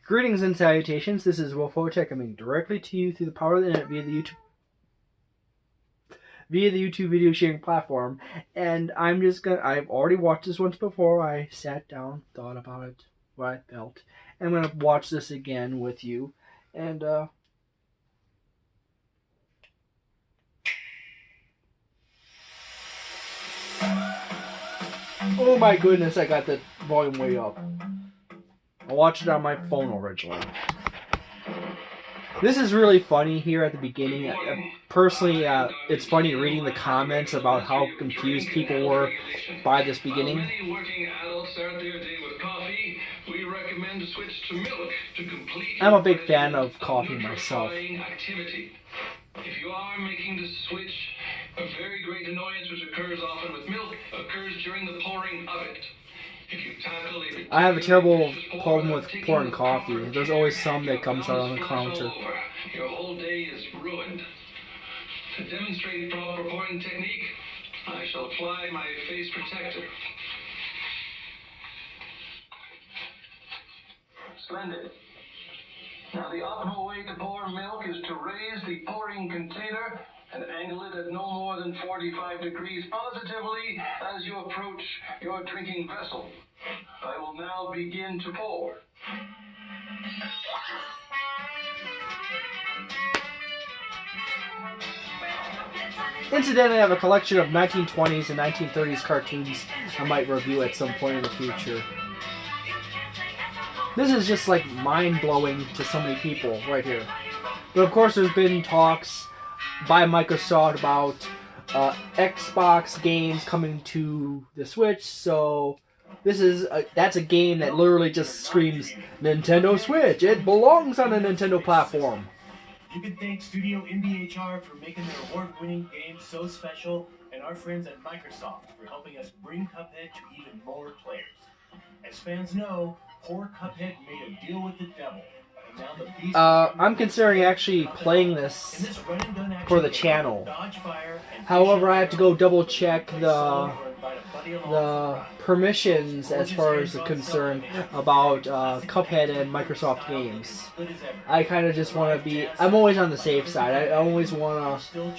Greetings and salutations. This is Wolffoetowtech coming directly to you through the power of the internet via the YouTube video sharing platform. And I've already watched this once before. I sat down, thought about it, what I felt, and I'm gonna watch this again with you. And oh my goodness, I got the volume way up. I watched it on my phone originally. This is really funny here at the beginning. Personally, it's funny reading the comments about how confused people were by this beginning. Many working adults start their day with coffee. We recommend to switch to milk to complete. I'm a big fan of coffee myself. Activity. If you are making the switch, a very great annoyance which occurs often with milk occurs during the pouring of it. I have a terrible problem with pouring coffee. There's always some that comes out on the counter. Your whole day is ruined. To demonstrate proper pouring technique, I shall apply my face protector. Splendid. Now the optimal way to pour milk is to raise the pouring container and angle it at no more than 45 degrees positively as you approach your drinking vessel. I will now begin to pour. Incidentally, I have a collection of 1920s and 1930s cartoons I might review at some point in the future. This is just like mind-blowing to so many people right here. But of course there's been talks by Microsoft about Xbox games coming to the Switch, so that's a game that literally just screams Nintendo Switch. It belongs on a Nintendo platform. You can thank Studio MDHR for making their award-winning game so special, and our friends at Microsoft for helping us bring CupHead to even more players. As fans know, poor CupHead made a deal with the devil. I'm considering actually playing this for the channel. However, I have to go double check the permissions as far as concerned about CupHead and Microsoft games. I kind of just want to be. I'm always on the safe side. I always want to.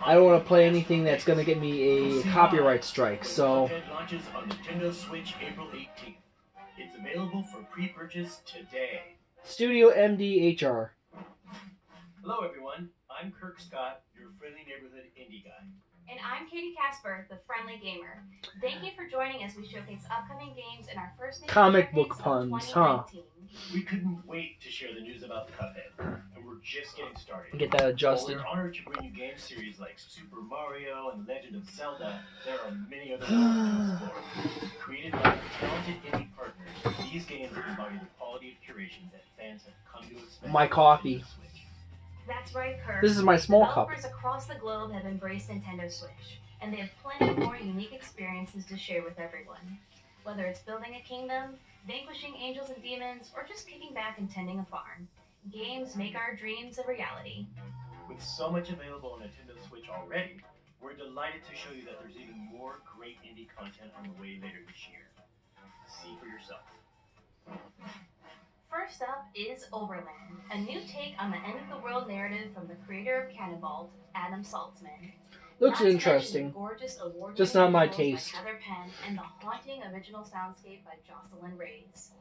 I don't want to play anything that's going to get me a copyright strike. So. It's available for pre-purchase today. Studio MDHR. Hello everyone, I'm Kirk Scott, your friendly neighborhood indie guy. And I'm Katie Casper, the friendly gamer. Thank you for joining as we showcase upcoming games in our first comic book puns, huh? We couldn't wait to share the news about CupHead, and we're just getting started. Get that adjusted. While we're honored to bring you game series like Super Mario and Legend of Zelda, there are many other games to explore. Created by talented indie partners, these games embody the quality of curation that fans have come to expect. My coffee. That's right, Kirk. This is my small cup. Developers across the globe have embraced Nintendo Switch, and they have plenty more unique experiences to share with everyone. Whether it's building a kingdom, vanquishing angels and demons, or just kicking back and tending a farm, games make our dreams a reality. With so much available on Nintendo Switch already, we're delighted to show you that there's even more great indie content on the way later this year. See for yourself. First up is Overland, a new take on the end-of-the-world narrative from the creator of Cannonball, Adam Saltzman. Looks interesting. Just not my taste. By Heather Penn and the haunting original soundscape by Jocelyn Reyes.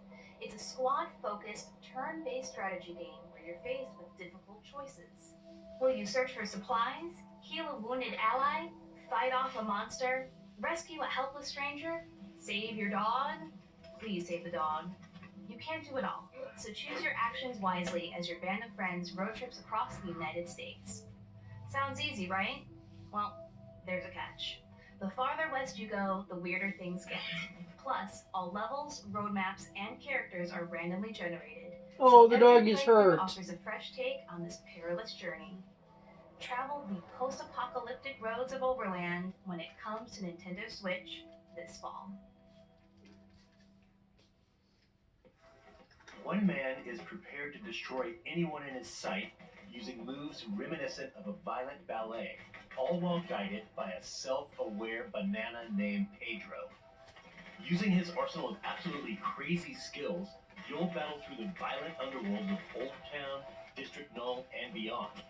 It's a squad-focused, turn-based strategy game where you're faced with difficult choices. Will you search for supplies, heal a wounded ally, fight off a monster, rescue a helpless stranger, save your dog? Please save the dog. You can't do it all, so choose your actions wisely as your band of friends road trips across the United States. Sounds easy, right? Well, there's a catch. The farther west you go, the weirder things get. Plus, all levels, road maps, and characters are randomly generated. Oh, so the dog is hurt. Offers a fresh take on this perilous journey. Travel the post-apocalyptic roads of Overland when it comes to Nintendo Switch this fall. One man is prepared to destroy anyone in his sight using moves reminiscent of a violent ballet, all while guided by a self-aware banana named Pedro. Using his arsenal of absolutely crazy skills, You'll battle through the violent underworld of Old Town, District Null, and beyond.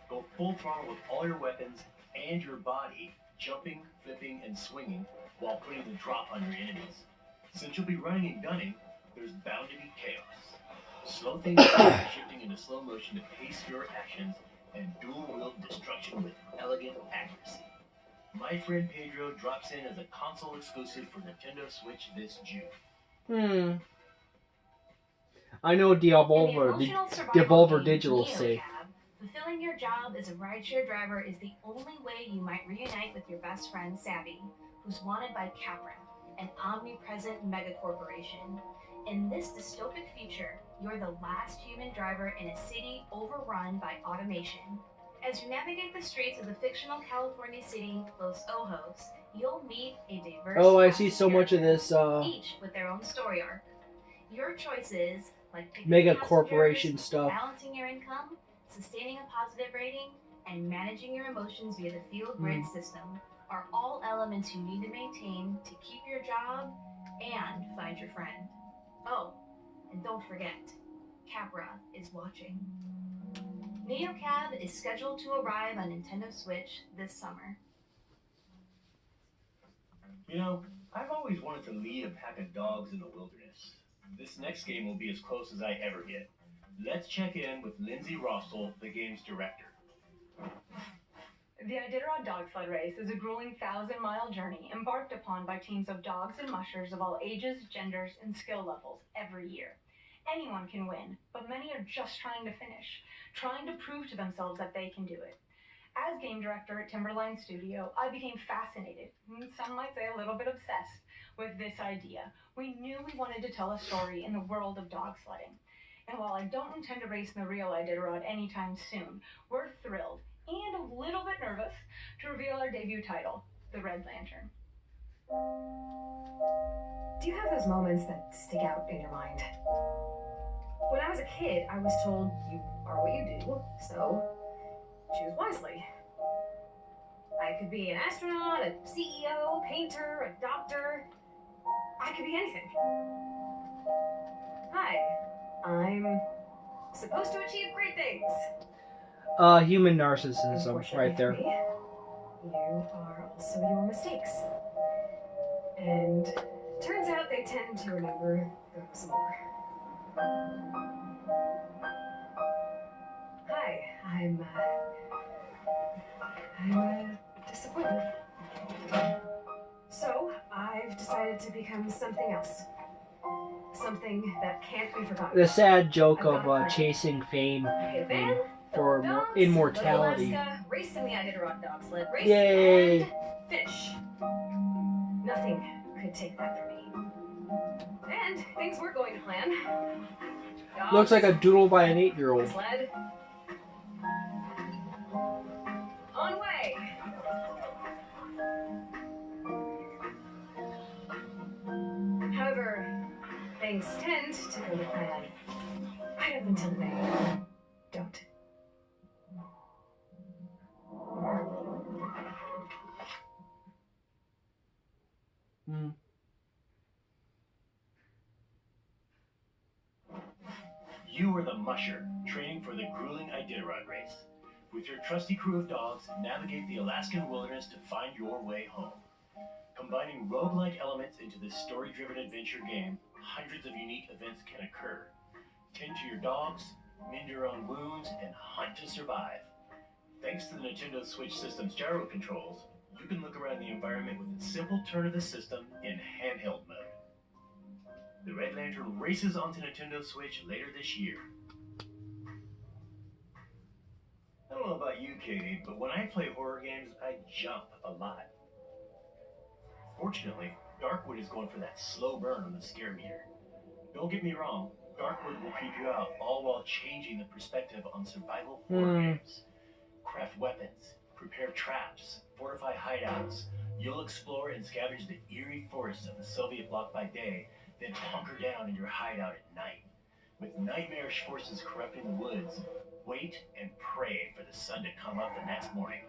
Go full throttle with all your weapons and your body, jumping, flipping, and swinging while putting the drop on your enemies. Since you'll be running and gunning, there's bound to be chaos. Slow things down by shifting into slow motion to pace your actions and dual-wield destruction with elegant accuracy. My friend Pedro drops in as a console exclusive for Nintendo Switch this June. I know Devolver Digital say. Fulfilling your job as a rideshare driver is the only way you might reunite with your best friend Savvy, who's wanted by Capra, an omnipresent megacorporation. In this dystopic future, you're the last human driver in a city overrun by automation. As you navigate the streets of the fictional California city, Los Ojos, you'll meet a diverse I see so much of this each with their own story arc. Your choices, like mega corporation stuff, balancing your income, sustaining a positive rating, and managing your emotions via the field grid system, are all elements you need to maintain to keep your job and find your friend. Oh, and don't forget, Capra is watching. NeoCab is scheduled to arrive on Nintendo Switch this summer. You know, I've always wanted to lead a pack of dogs in the wilderness. This next game will be as close as I ever get. Let's check in with Lindsay Rossell, the game's director. The Iditarod Dog Sled Race is a grueling 1,000-mile journey embarked upon by teams of dogs and mushers of all ages, genders, and skill levels every year. Anyone can win, but many are just trying to finish, trying to prove to themselves that they can do it. As game director at Timberline Studio, I became fascinated, some might say a little bit obsessed, with this idea. We knew we wanted to tell a story in the world of dog sledding. And while I don't intend to race in the real Iditarod anytime soon, we're thrilled and a little bit nervous to reveal our debut title, The Red Lantern. Do you have those moments that stick out in your mind? When I was a kid, I was told you are what you do, so choose wisely. I could be an astronaut, a CEO, a painter, a doctor. I could be anything. Hi, I'm supposed to achieve great things. Human narcissism right there. You are also your mistakes. And turns out they tend to remember those more. Hi, I'm disappointed. So, I've decided to become something else. Something that can't be forgotten. The sad joke of chasing fame for immortality. Alaska, racing the Iditarod dog sled race. Yay! And finish. Nothing could take that from me. And things were going to plan. Dogs, Looks like a doodle by an 8-year-old. sled. On way. However, things tend to go to plan. Right up until they don't. You are the musher, training for the grueling Iditarod race. With your trusty crew of dogs, navigate the Alaskan wilderness to find your way home. Combining roguelike elements into this story-driven adventure game, hundreds of unique events can occur. Tend to your dogs, mend your own wounds, and hunt to survive. Thanks to the Nintendo Switch system's gyro controls, you can look around the environment with a simple turn of the system in handheld mode. The Red Lantern races onto Nintendo Switch later this year. I don't know about you, Katie, but when I play horror games, I jump a lot. Fortunately, Darkwood is going for that slow burn on the scare meter. Don't get me wrong, Darkwood will creep you out, all while changing the perspective on survival horror games. Craft weapons, prepare traps, fortify hideouts. You'll explore and scavenge the eerie forests of the Soviet bloc by day, then hunker down in your hideout at night. With nightmarish forces corrupting the woods, wait and pray for the sun to come up the next morning.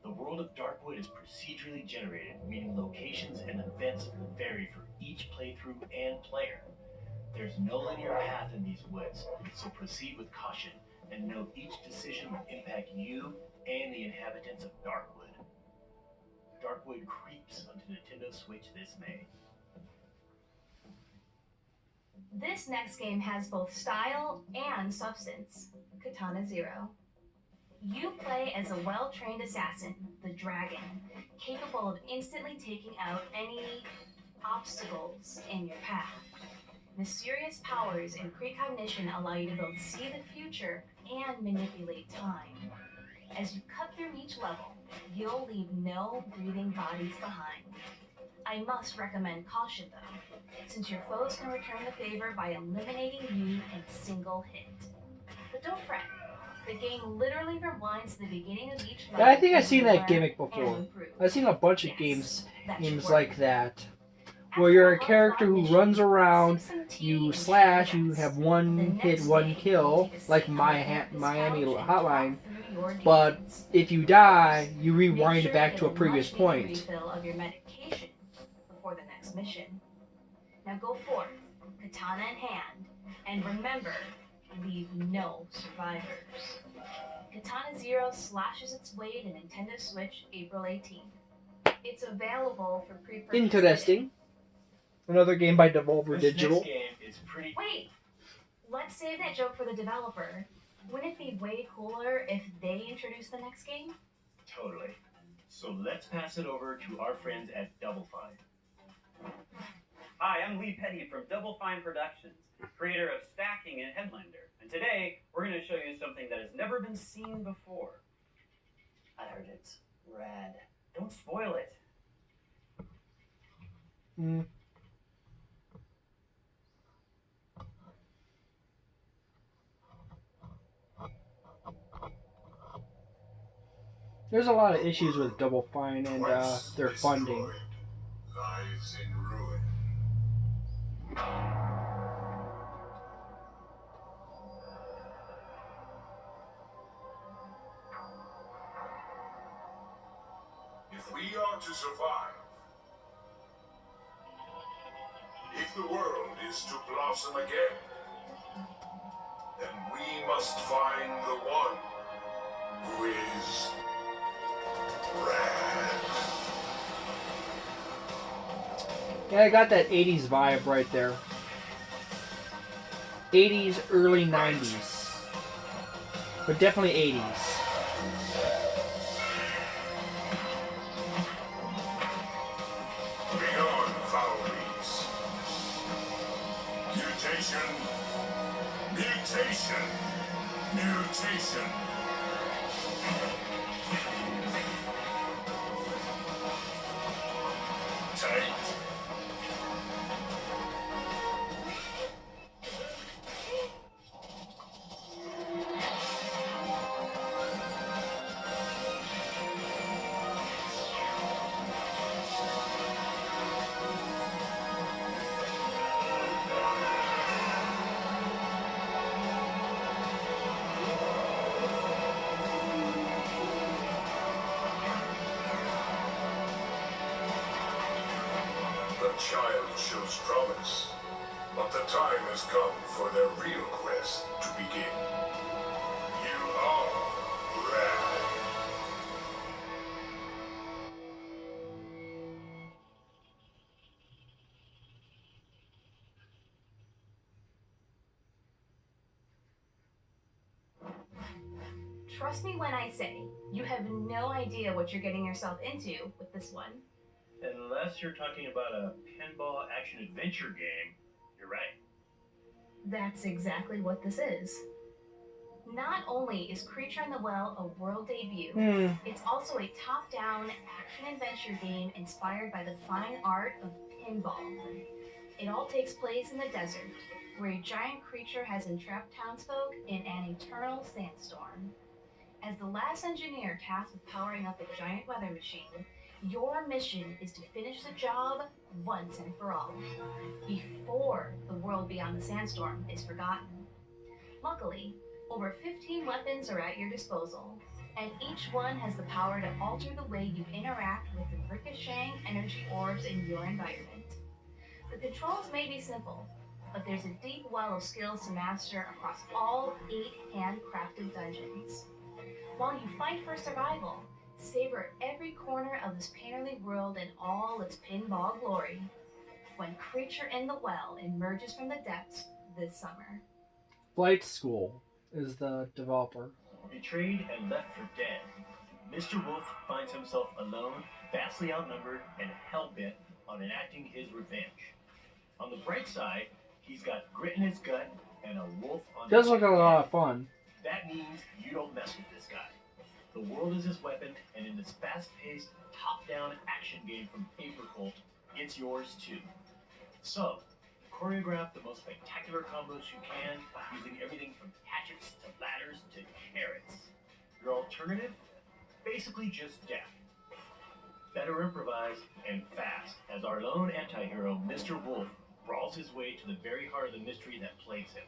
The world of Darkwood is procedurally generated, meaning locations and events vary for each playthrough and player. There's There's no linear path in these woods, so proceed with caution and note each decision will impact you and the inhabitants of Darkwood. Darkwood creeps onto Nintendo Switch this May. This next game has both style and substance. Katana ZERO. You play as a well-trained assassin, the Dragon, capable of instantly taking out any obstacles in your path. Mysterious powers and precognition allow you to both see the future and manipulate time. As you cut through each level, you'll leave no breathing bodies behind. I must recommend caution though, since your foes can return the favor by eliminating you in a single hit. But don't fret, the game literally rewinds to the beginning of each level. Yeah, I think I've seen that gimmick before. I've seen a bunch of games like that, where you're a character who runs around, you slash, you have one hit, one kill, like Miami Hotline, but if you die, you rewind it back to a previous point. Of your medication before the next mission. Now go forth, katana in hand, and remember, leave no survivors. Katana ZERO slashes its way to Nintendo Switch April 18th. It's available for pre-purchase. Interesting. Another game by Devolver Digital. This game is pretty... Wait! Let's save that joke for the developer. Wouldn't it be way cooler if they introduced the next game? Totally. So let's pass it over to our friends at Double Fine. Hi, I'm Lee Petty from Double Fine Productions, creator of Stacking and Headlander. And today, we're going to show you something that has never been seen before. I heard it's rad. Don't spoil it. There's a lot of issues with Double Fine and their funding. Lives in ruin. If we are to survive, if the world is to blossom again, then we must find the one who is rad. Yeah, I got that 80s vibe right there. 80s, early 90s. But definitely 80s. Begone, foul beasts. Mutation. Mutation. Mutation. Tight. The child shows promise, but the time has come for their real quest to begin. You are rad. Trust me when I say, you have no idea what you're getting yourself into with this one. Unless you're talking about a pinball action-adventure game, you're right. That's exactly what this is. Not only is Creature in the Well a world debut, it's also a top-down action-adventure game inspired by the fine art of pinball. It all takes place in the desert, where a giant creature has entrapped townsfolk in an eternal sandstorm. As the last engineer tasked with powering up a giant weather machine, your mission is to finish the job once and for all, before the world beyond the sandstorm is forgotten. Luckily, over 15 weapons are at your disposal, and each one has the power to alter the way you interact with the ricocheting energy orbs in your environment. The controls may be simple, but there's a deep well of skills to master across all 8 handcrafted dungeons. While you fight for survival, savor every corner of this painterly world in all its pinball glory when Creature in the Well emerges from the depths this summer. Flight School is the developer. Betrayed and left for dead, Mr. Wolf finds himself alone, vastly outnumbered, and hell-bent on enacting his revenge. On the bright side, he's got grit in his gut and a wolf on Does his look like a head. lot of fun. That means you don't mess with this guy. The world is his weapon, and in this fast-paced, top-down action game from Paper Cult, it's yours too. So, choreograph the most spectacular combos you can, using everything from hatchets to ladders to carrots. Your alternative? Basically just death. Better improvised and fast, as our lone anti-hero, Mr. Wolf, brawls his way to the very heart of the mystery that plagues him.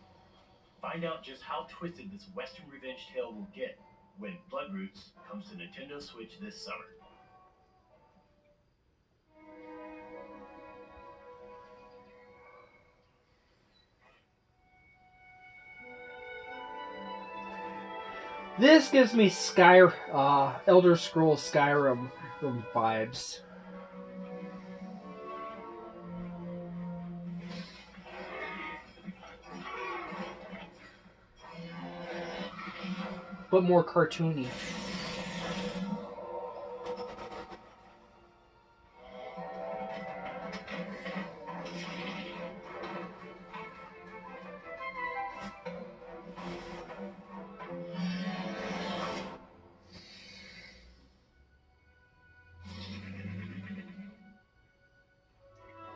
Find out just how twisted this Western revenge tale will get when Bloodroots comes to Nintendo Switch this summer. This gives me Elder Scrolls Skyrim vibes. But more cartoony.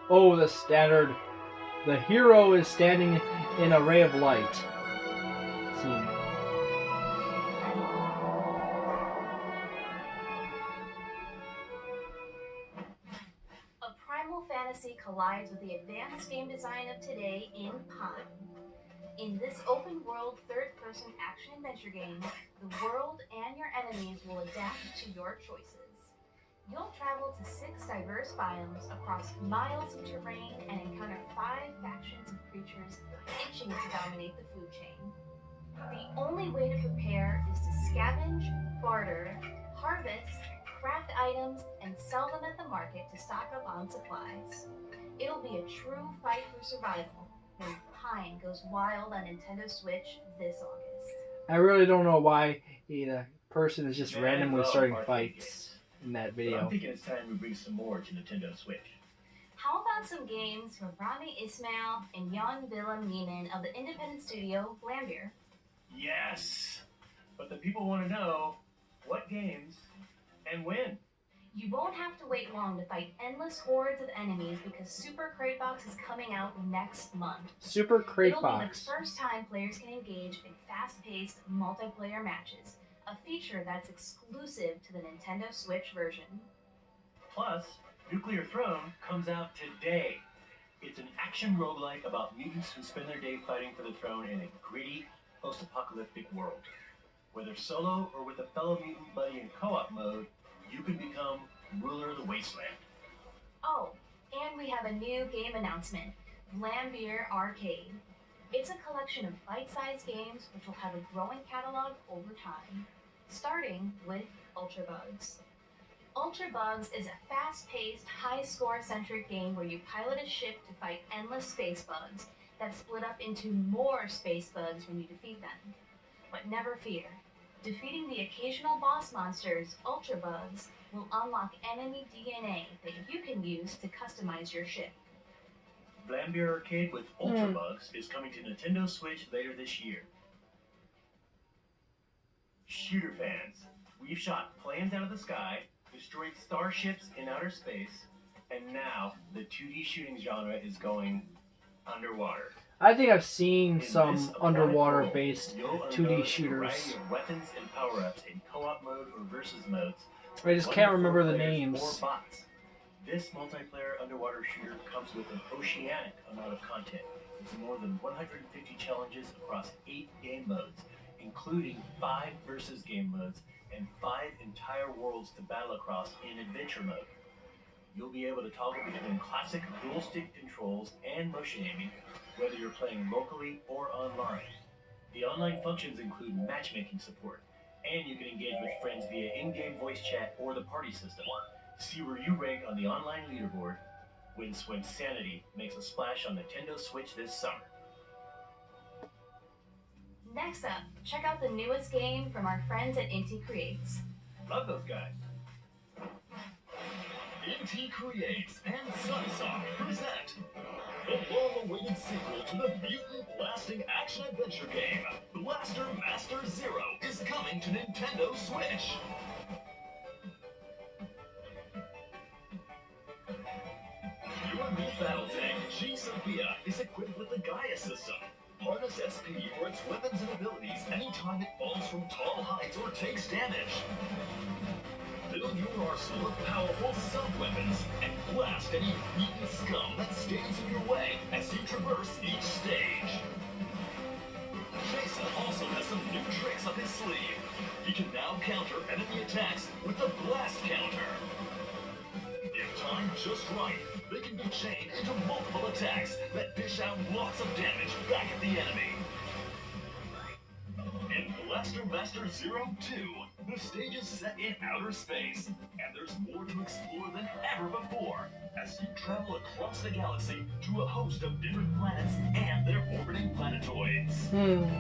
Oh, the standard. The hero is standing in a ray of light. Scene. A primal fantasy collides with the advanced game design of today in Pine. In this open-world, third-person action-adventure game, the world and your enemies will adapt to your choices. You'll travel to 6 diverse biomes across miles of terrain and encounter 5 factions of creatures itching to dominate the food chain. The only way to prepare is to scavenge, barter, harvest, craft items, and sell them at the market to stock up on supplies. It'll be a true fight for survival when Pine goes wild on Nintendo Switch this August. I really don't know why the person is just Man, randomly love starting arcade fights games. in that But video. I'm thinking it's time we bring some more to Nintendo Switch. How about some games from Rami Ismail and Jan Willem Niemann of the independent studio Blambeer? Yes! But the people want to know what games and when. You won't have to wait long to fight endless hordes of enemies because Super Crate Box is coming out next month. Super Crate It'll Box. be the first time players can engage in fast-paced multiplayer matches, a feature that's exclusive to the Nintendo Switch version. Plus, Nuclear Throne comes out today. It's an action roguelike about mutants who spend their day fighting for the throne in a gritty, post-apocalyptic world. Whether solo or with a fellow mutant buddy in co-op mode, you can become ruler of the wasteland. Oh, and we have a new game announcement, Blambeer Arcade. It's a collection of bite-sized games which will have a growing catalog over time, starting with Ultra Bugs. Ultra Bugs is a fast-paced, high-score-centric game where you pilot a ship to fight endless space bugs that split up into more space bugs when you defeat them. But never fear. Defeating the occasional boss monsters, Ultra Bugs, will unlock enemy DNA that you can use to customize your ship. Blambeer Arcade with Ultra Bugs is coming to Nintendo Switch later this year. Shooter fans, we've shot planes out of the sky, destroyed starships in outer space, and now the 2D shooting genre is going underwater. I think I've seen In some this aquatic underwater-based world, you'll 2D unlock a shooters. variety of weapons and power-ups in co-op mode or versus modes. I just One can't to four remember the players names. or bots. This multiplayer underwater shooter comes with an oceanic amount of content, with more than 150 challenges across 8 game modes, including 5 versus game modes and 5 entire worlds to battle across in adventure mode. You'll be able to toggle between classic dual stick controls and motion aiming, whether you're playing locally or online. The online functions include matchmaking support, and you can engage with friends via in-game voice chat or the party system. See where you rank on the online leaderboard when Swimsanity makes a splash on Nintendo Switch this summer. Next up, check out the newest game from our friends at Inti Creates. Love those guys. Inti Creates and Sunsoft present the long-awaited sequel to the mutant blasting action-adventure game, Blaster Master Zero, is coming to Nintendo Switch. Your new battle tank, G Sophia, is equipped with the Gaia system. Harness SP for its weapons and abilities anytime it falls from tall heights or takes damage. Build your arsenal of powerful sub-weapons and blast any mutant scum that stands in your way as you traverse each stage. Jason also has some new tricks up his sleeve. He can now counter enemy attacks with the blast counter. If timed just right, they can be chained into multiple attacks that dish out lots of damage back at the enemy. In Blaster Master Zero 2, the stage is set in outer space, and there's more to explore than ever before as you travel across the galaxy to a host of different planets and their orbiting planetoids.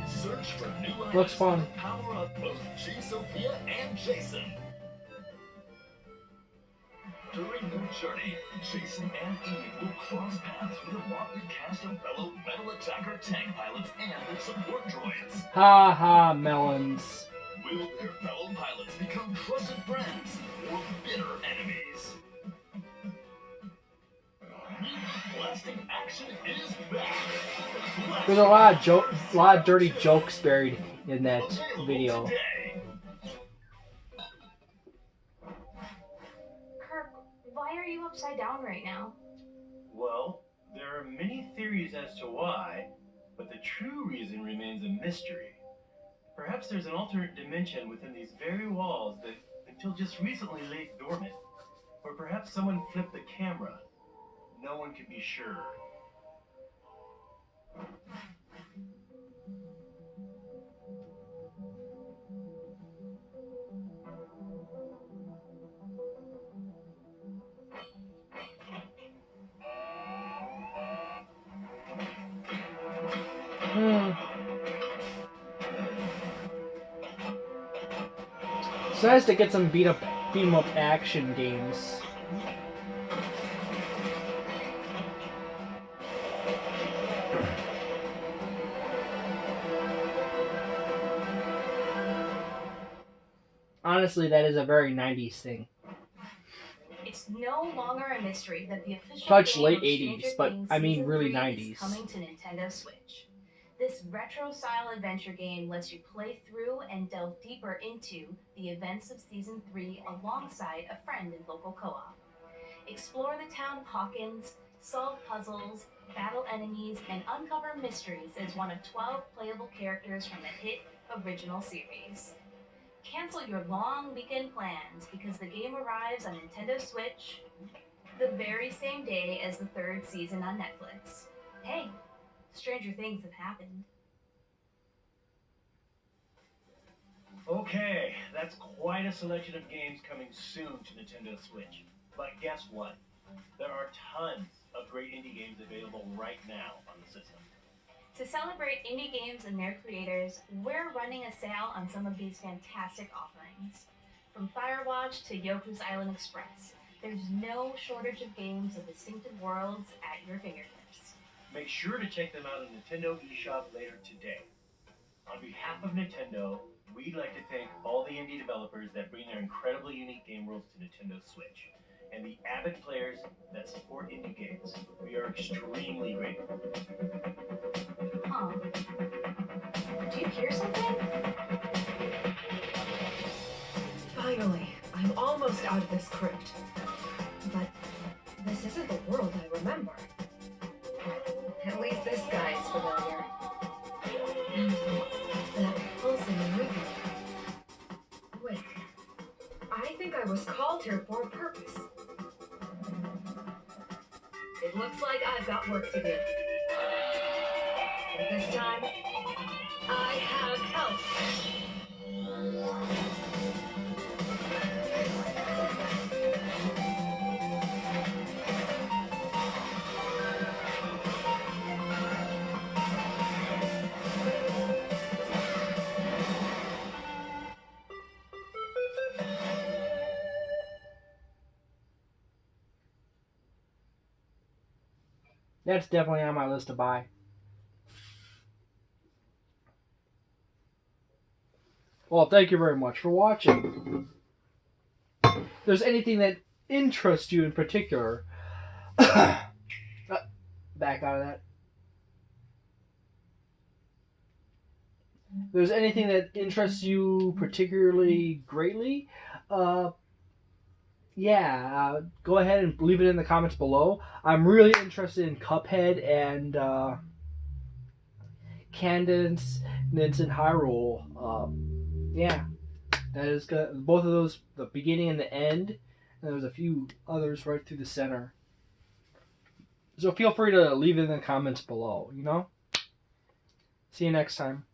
Search for new items to power up both G Sophia and Jason. During their journey, Jason and Eve will cross paths with a motley cast of fellow Metal Attacker tank pilots and their support droids. Ha ha, melons. Will their fellow pilots become trusted friends or bitter enemies? Blasting action is back. There's a lot of dirty jokes buried in that video. Why are you upside down right now? Well, there are many theories as to why, but the true reason remains a mystery. Perhaps there's an alternate dimension within these very walls that, until just recently, lay dormant. Or perhaps someone flipped the camera. No one can be sure. It's nice to get some beat 'em up action games. Honestly, that is a very 90s thing. It's no longer a mystery that the official Touch game late of 80s, Stranger but Things I mean Season really 3 90s. is coming to Nintendo Switch. This retro-style adventure game lets you play through and delve deeper into the events of Season 3 alongside a friend in local co-op. Explore the town of Hawkins, solve puzzles, battle enemies, and uncover mysteries as one of 12 playable characters from the hit original series. Cancel your long weekend plans because the game arrives on Nintendo Switch the very same day as the third season on Netflix. Hey, stranger things have happened. Okay, that's quite a selection of games coming soon to Nintendo Switch. But guess what? There are tons of great indie games available right now on the system. To celebrate indie games and their creators, we're running a sale on some of these fantastic offerings. From Firewatch to Yoku's Island Express, there's no shortage of games of distinctive worlds at your fingertips. Make sure to check them out on Nintendo eShop later today. On behalf of Nintendo, we'd like to thank all the indie developers that bring their incredibly unique game worlds to Nintendo Switch, and the avid players that support indie games. We are extremely grateful. Huh. Do you hear something? Finally, I'm almost out of this crypt. But this isn't the world I remember. At least this guy is familiar. And that pulsing rhythm. Wait, I think I was called here for a purpose. It looks like I've got work to do. This time, I have help. That's definitely on my list to buy. Well, thank you very much for watching. If there's anything that interests you in particular, back out of that. If there's anything that interests you particularly greatly, go ahead and leave it in the comments below. I'm really interested in CupHead and Candence, and Hyrule. That is good. Both of those, the beginning and the end, and there's a few others right through the center. So feel free to leave it in the comments below, you know? See you next time.